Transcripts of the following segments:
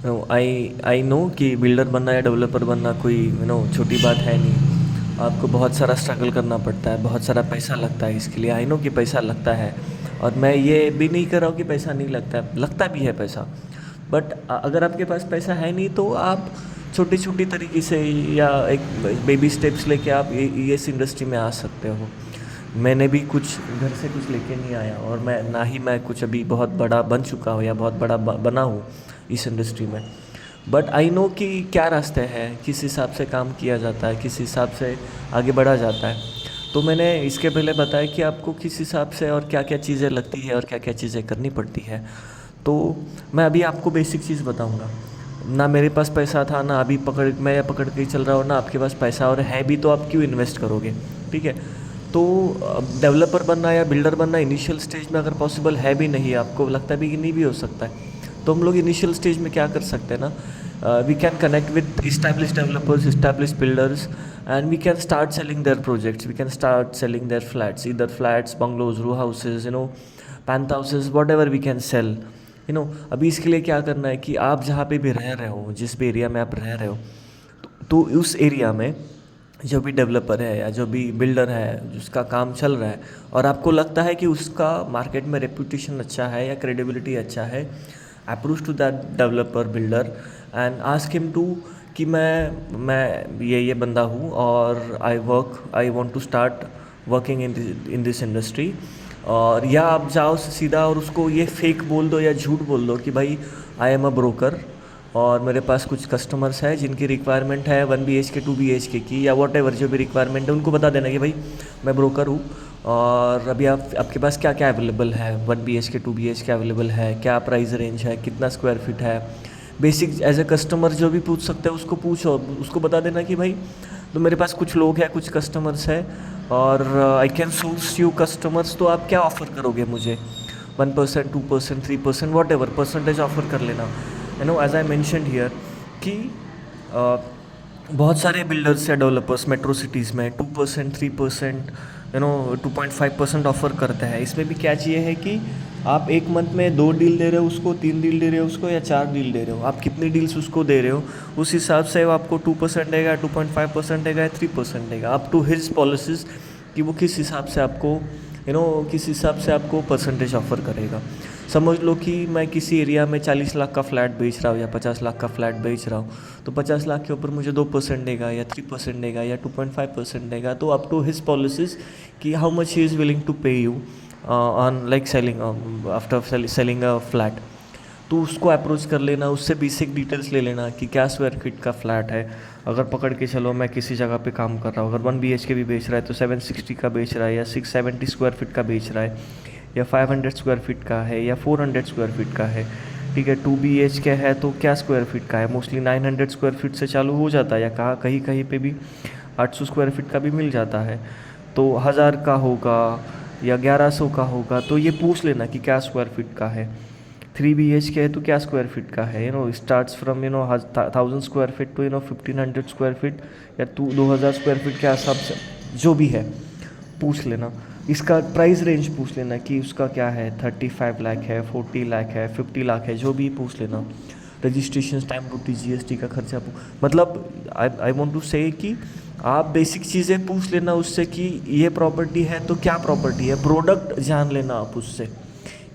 I know कि builder बनना या डेवलपर बनना कोई छोटी बात है नहीं। आपको बहुत सारा स्ट्रगल करना पड़ता है, बहुत सारा पैसा लगता है इसके लिए। आई नो कि पैसा लगता है, और मैं ये भी नहीं कर रहा हूँ कि पैसा नहीं लगता है, लगता भी है पैसा। बट अगर आपके पास पैसा है नहीं तो आप छोटी छोटी तरीके से या एक बेबी स्टेप्स लेके आप ये इस इंडस्ट्री में आ सकते हो। मैंने भी कुछ घर से कुछ लेके नहीं आया, और मैं ना ही मैं कुछ अभी बहुत बड़ा बन चुका हूँ या बहुत बड़ा बना हूँ इस इंडस्ट्री में। बट आई नो कि क्या रास्ते हैं, किस हिसाब से काम किया जाता है, किस हिसाब से आगे बढ़ा जाता है। तो मैंने इसके पहले बताया कि आपको किस हिसाब से और क्या क्या चीज़ें लगती है और क्या क्या चीज़ें करनी पड़ती है। तो मैं अभी आपको बेसिक चीज़ बताऊंगा। ना मेरे पास पैसा था, ना अभी मैं पकड़ के ही चल रहा हूँ, ना आपके पास पैसा और है भी तो आप क्यों इन्वेस्ट करोगे। ठीक है। तो डेवलपर बनना या बिल्डर बनना इनिशियल स्टेज में अगर पॉसिबल है भी नहीं, आपको लगता भी कि नहीं भी हो सकता है, तो हम लोग इनिशियल स्टेज में क्या कर सकते हैं ना, we can connect with establish developers, establish builders, and we can start selling their projects, we can start selling their flats, इधर flats, bungalows, row houses, penthouses, whatever we can sell. अभी इसके लिए क्या करना है कि आप जहाँ पे भी रह रहे हो, जिस भी एरिया में आप रह रहे हो, तो उस एरिया में जो भी डेवलपर है या जो भी बिल्डर है जिसका काम चल रहा है, और आपको लगता है कि उसका मार्केट में रेपुटेशन अच्छा है या क्रेडिबिलिटी अच्छा है, approach to that developer builder and ask him to कि मैं ये बंदा हूँ और I want to start working in this industry. और या आप जाओ सीधा और उसको ये फेक बोल दो या झूठ बोल दो कि भाई आई एम अ ब्रोकर, और मेरे पास कुछ कस्टमर्स हैं जिनकी रिक्वायरमेंट है 1 BHK 2 BHK की, या वॉट एवर जो भी रिक्वायरमेंट है उनको बता देना कि भाई मैं ब्रोकर हूँ, और अभी आपके पास क्या क्या अवेलेबल है, 1 BHK 2 BHK अवेलेबल है, क्या प्राइस रेंज है, कितना स्क्वायर फीट है। बेसिक एज ए कस्टमर जो भी पूछ सकते हैं उसको पूछो, उसको बता देना कि भाई तो मेरे पास कुछ लोग हैं, कुछ कस्टमर्स हैं, और I can source you customers, तो आप क्या ऑफ़र करोगे मुझे, 1%, 2%, 3%, वॉट एवर परसेंटेज ऑफ़र कर लेना। एज आई मैंशन हियर कि बहुत सारे बिल्डर्स या डेवलपर्स मेट्रो सिटीज़ में 2%, 3%, 2.5% ऑफ़र करते हैं। इसमें भी क्या चाहिए है कि आप एक मंथ में 2 डील दे रहे हो उसको, 3 डील दे रहे हो उसको, या 4 डील दे रहे हो, आप कितनी डील्स उसको दे रहे हो, उस हिसाब से वो आपको 2% देगा, 2.5% देगा या 3% देगा, अप टू हिज पॉलिसीज़ कि वो किस हिसाब से आपको किस हिसाब से आपको परसेंटेज ऑफ़र करेगा। समझ लो कि मैं किसी एरिया में 40 लाख का फ्लैट बेच रहा हूँ या 50 लाख का फ्लैट बेच रहा हूँ, तो 50 लाख के ऊपर मुझे 2% देगा या 3% देगा या 2.5% देगा, तो अप टू हिज पॉलिसीज़ कि how much he is willing to pay you on like selling after selling a flat. तो उसको अप्रोच कर लेना, उससे बेसिक डिटेल्स ले लेना कि क्या स्क्वायर फीट का फ्लैट है। अगर पकड़ के चलो मैं किसी जगह पे काम कर रहा हूँ, अगर 1 BHK भी बेच रहा है तो 760 का बेच रहा है, या 670 स्क्वायर फीट का बेच रहा है, या 500 स्क्वायर फीट का है, या 400 स्क्वायर फीट का है। ठीक है, 2 BHK है तो क्या स्क्वायर फीट का है, मोस्टली 900 स्क्वायर फीट से चालू हो जाता है, या कहीं कहीं पे भी 800 स्क्वायर फीट का भी मिल जाता है। तो 1000 का होगा या 1100 का होगा, तो ये पूछ लेना कि क्या स्क्वायर फीट का है। 3 BHK है तो क्या स्क्वायर फीट का है, starts from 1000 square feet to 1500 square feet, या 2000 स्क्वायर फीट के हिसाब से जो भी है पूछ लेना। इसका प्राइस रेंज पूछ लेना कि उसका क्या है, 35 लाख है, 40 लाख है, 50 लाख है, जो भी पूछ लेना। रजिस्ट्रेशन, स्टैम्प ड्यूटी, GST का खर्चा मतलब आई वांट टू से कि आप बेसिक चीज़ें पूछ लेना उससे कि ये प्रॉपर्टी है तो क्या प्रॉपर्टी है, प्रोडक्ट जान लेना आप उससे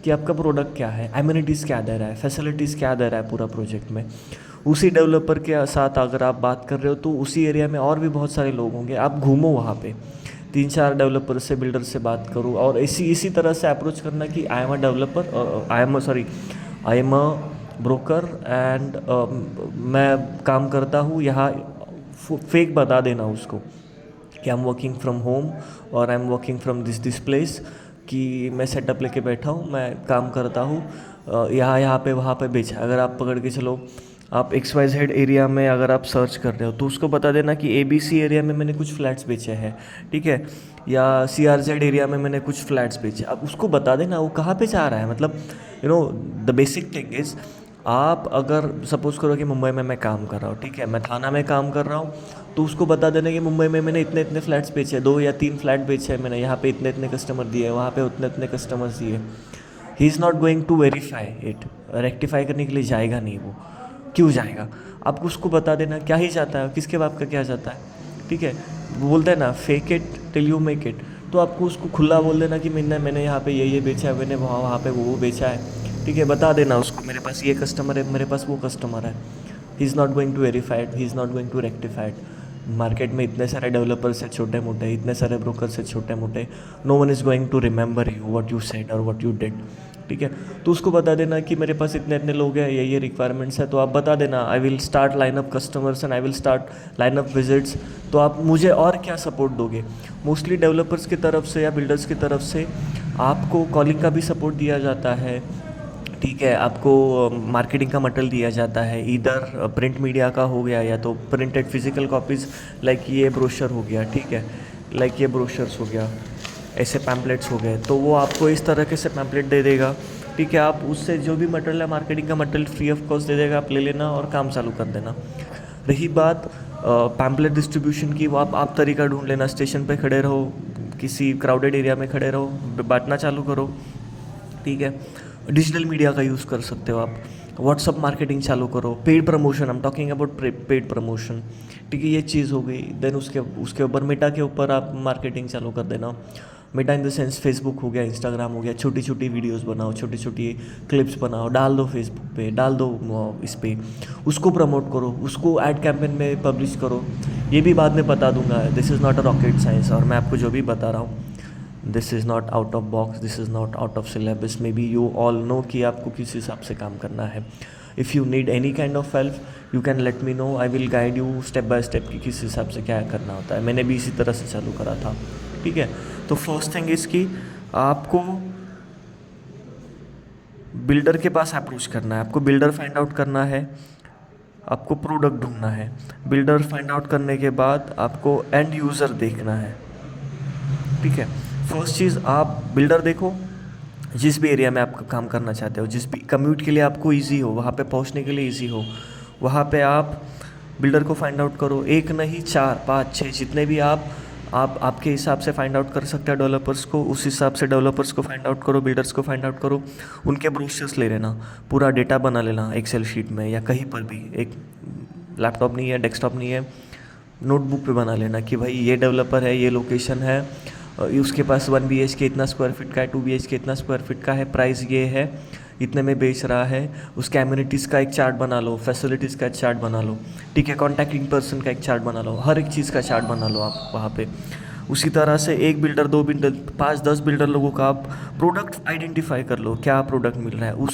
कि आपका प्रोडक्ट क्या है, एमिनिटीज़ क्या दे रहा है, फैसिलिटीज़ क्या दे रहा है पूरा प्रोजेक्ट में। उसी डेवलपर के साथ अगर आप बात कर रहे हो तो उसी एरिया में और भी बहुत सारे लोग होंगे, आप घूमो वहाँ पे, 3-4 डेवलपर से, बिल्डर से बात करो, और इसी तरह से अप्रोच करना कि I am a developer, I am a broker, and मैं काम करता हूँ यहाँ। फेक बता देना उसको कि I am working from home और I am working from this place, कि मैं सेटअप लेके बैठा हूँ, मैं काम करता हूँ यहाँ पे वहाँ पे बेचा। अगर आप पकड़ के चलो, आप XYZ एरिया में अगर आप सर्च कर रहे हो तो उसको बता देना कि ABC एरिया में मैंने कुछ फ्लैट्स बेचे हैं, ठीक है, या CRZ एरिया में मैंने कुछ फ्लैट्स बेचे। अब उसको बता देना वो कहाँ पे जा रहा है। मतलब द बेसिक थिंग इज़, आप अगर सपोज़ करो कि मुंबई में मैं काम कर रहा हूँ, ठीक है, मैं थाना में काम कर रहा हूँ, तो उसको बता देना कि मुंबई में मैंने इतने इतने फ्लैट्स बेचे, 2 या 3 फ्लैट बेचे हैं मैंने, यहाँ पे इतने इतने कस्टमर दिए, वहाँ पे उतने इतने कस्टमर्स दिए। He is not going to verify it, rectify करने के लिए जाएगा नहीं वो। क्यों जाएगा, आपको उसको बता देना क्या ही चाहता है, किसके बाप का क्या चाहता है, ठीक है। वो बोलते हैं ना fake it till you make it, तो आपको उसको खुला बोल देना कि मैंने यहाँ पे ये बेचा है, मैंने वहाँ वहाँ पे वो बेचा है, ठीक है। बता देना उसको मेरे पास ये कस्टमर है, मेरे पास वो कस्टमर है। He is not going to verified, he is not going to rectified. Market में इतने सारे डेवलपर्स हैं छोटे मोटे, इतने सारे ब्रोकर्स हैं छोटे मोटे, no one is going to remember you what you said और व्हाट यू डिड, ठीक है। तो उसको बता देना कि मेरे पास इतने इतने लोग हैं, ये रिक्वायरमेंट्स है, तो आप बता देना I will start line up customers and I will start line up visits. तो आप मुझे और क्या सपोर्ट दोगे। मोस्टली डेवलपर्स की तरफ से या बिल्डर्स की तरफ से आपको कॉलिंग का भी सपोर्ट दिया जाता है, ठीक है। आपको मार्केटिंग का मटेरियल दिया जाता है, इधर प्रिंट मीडिया का हो गया या तो प्रिंटेड फिजिकल कॉपीज़, लाइक ये ब्रोशर हो गया, ठीक है, लाइक ये ब्रोशर्स हो गया, ऐसे पैम्पलेट्स हो गए, तो वो आपको इस तरह के से पैम्पलेट दे देगा, ठीक है। आप उससे जो भी मटेरियल है मार्केटिंग का मटेरियल फ्री ऑफ कॉस्ट दे देगा, आप ले लेना और काम चालू कर देना। रही बात पैम्पलेट डिस्ट्रीब्यूशन की, वो आप तरीका ढूंढ लेना, स्टेशन पे खड़े रहो, किसी क्राउडेड एरिया में खड़े रहो, बांटना चालू करो, ठीक है। डिजिटल मीडिया का यूज़ कर सकते हो आप, व्हाट्सअप मार्केटिंग चालू करो, paid promotion, I am talking about paid promotion, ठीक है। ये चीज़ हो गई। देन उसके ऊपर मेटा के ऊपर आप मार्केटिंग चालू कर देना। Meta in the sense Facebook हो गया, इंस्टाग्राम हो गया, छोटी छोटी वीडियोस बनाओ, छोटी छोटी क्लिप्स बनाओ, डाल दो फेसबुक पे, डाल दो इस पे, उसको प्रमोट करो, उसको ऐड कैंपेन में पब्लिश करो। ये भी बाद में बता दूंगा, this is not a rocket science, और मैं आपको जो भी बता रहा हूँ this is not out of box, this is not out of syllabus. May be you all know कि आपको किस हिसाब से काम करना है। If you need any kind of help you can let me know, I will guide you step by step कि किस हिसाब से क्या करना होता है। मैंने भी इसी तरह से चालू करा था, ठीक है। तो फर्स्ट थिंग इज़ कि आपको बिल्डर के पास अप्रोच करना है, आपको बिल्डर फाइंड आउट करना है, आपको प्रोडक्ट ढूंढना है। बिल्डर फाइंड आउट करने के बाद आपको एंड यूज़र देखना है, ठीक है। फर्स्ट चीज़ आप बिल्डर देखो, जिस भी एरिया में आप काम करना चाहते हो, जिस भी कम्यूट के लिए आपको इजी हो, वहाँ पे पहुँचने के लिए इजी हो, वहाँ पे आप बिल्डर को फाइंड आउट करो। एक नहीं 4 5 6 जितने भी आप आपके हिसाब से फाइंड आउट कर सकते हो डेवलपर्स को, उस हिसाब से डेवलपर्स को फाइंड आउट करो, बिल्डर्स को फाइंड आउट करो। उनके ब्रोशर्स ले लेना, पूरा डेटा बना लेना एक्सेल शीट में या कहीं पर भी, एक लैपटॉप नहीं है, डेस्कटॉप नहीं है, नोटबुक पे बना लेना कि भाई ये डेवलपर है, ये लोकेशन है, उसके पास 1 BHK इतना स्क्वायर फीट का है, 2 BHK इतना स्क्वायर फीट का है, प्राइस ये है, इतने में बेच रहा है। उसके एम्यूनिटीज़ का एक चार्ट बना लो, फैसिलिटीज़ का एक चार्ट बना लो, ठीक है। कॉन्टैक्टिंग पर्सन का एक चार्ट बना लो, हर एक चीज़ का चार्ट बना लो आप वहाँ पे। उसी तरह से एक बिल्डर, 2 बिल्डर, 5-10 बिल्डर लोगों का आप प्रोडक्ट आइडेंटिफाई कर लो, क्या प्रोडक्ट मिल रहा है।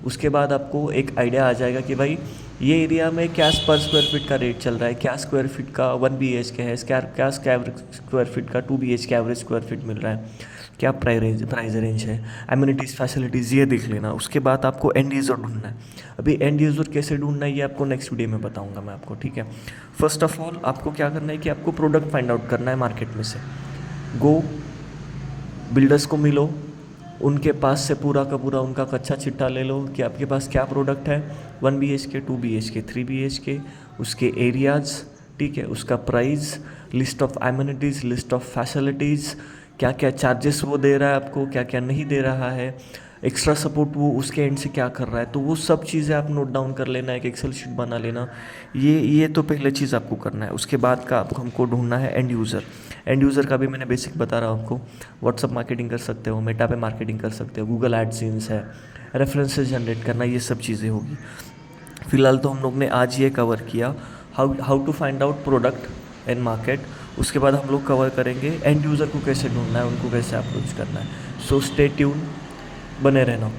उसके बाद आपको एक आइडिया आ जाएगा कि भाई ये एरिया में क्या पर स्क्वायर फीट का रेट चल रहा है, क्या स्क्वायर फीट का 1 BHK है, क्या स्क्वायर फीट का 2 BHK एवरेज स्क्वायर फीट मिल रहा है, क्या प्राइस रेंज है, एम्यूनिटीज़ फैसिलिटीज़, ये देख लेना। उसके बाद आपको एंड यूज़र ढूंढना है। अभी एंड यूज़र कैसे ढूंढना है ये आपको नेक्स्ट वीडियो में बताऊंगा मैं आपको, ठीक है। फर्स्ट ऑफ ऑल आपको क्या करना है कि आपको प्रोडक्ट फाइंड आउट करना है मार्केट में से। गो बिल्डर्स को मिलो, उनके पास से पूरा का पूरा उनका कच्चा चिट्ठा ले लो कि आपके पास क्या प्रोडक्ट है, 1 BHK, 2 BHK, 3 BHK, उसके एरियाज़, ठीक है, उसका price, list of amenities, list of facilities, क्या क्या चार्जेस वो दे रहा है आपको, क्या क्या नहीं दे रहा है, एक्स्ट्रा सपोर्ट वो उसके एंड से क्या कर रहा है। तो वो सब चीज़ें आप नोट डाउन कर लेना, एक एक्सेल शीट बना लेना। ये तो पहले चीज़ आपको करना है। उसके बाद का आपको हमको ढूंढना है एंड यूज़र। एंड यूज़र का भी मैंने बेसिक बता रहा हूँ आपको। व्हाट्सअप मार्केटिंग कर सकते हो, मेटा पे मार्केटिंग कर सकते हो, गूगल एडसेंस है, रेफरेंसेस जनरेट करना, ये सब चीज़ें होगी। फिलहाल तो हम लोग ने आज ये कवर किया, how to find out product in market. उसके बाद हम लोग कवर करेंगे एंड यूज़र को कैसे ढूंढना है, उनको कैसे अप्रोच करना है। सो स्टे ट्यून, बने रहना।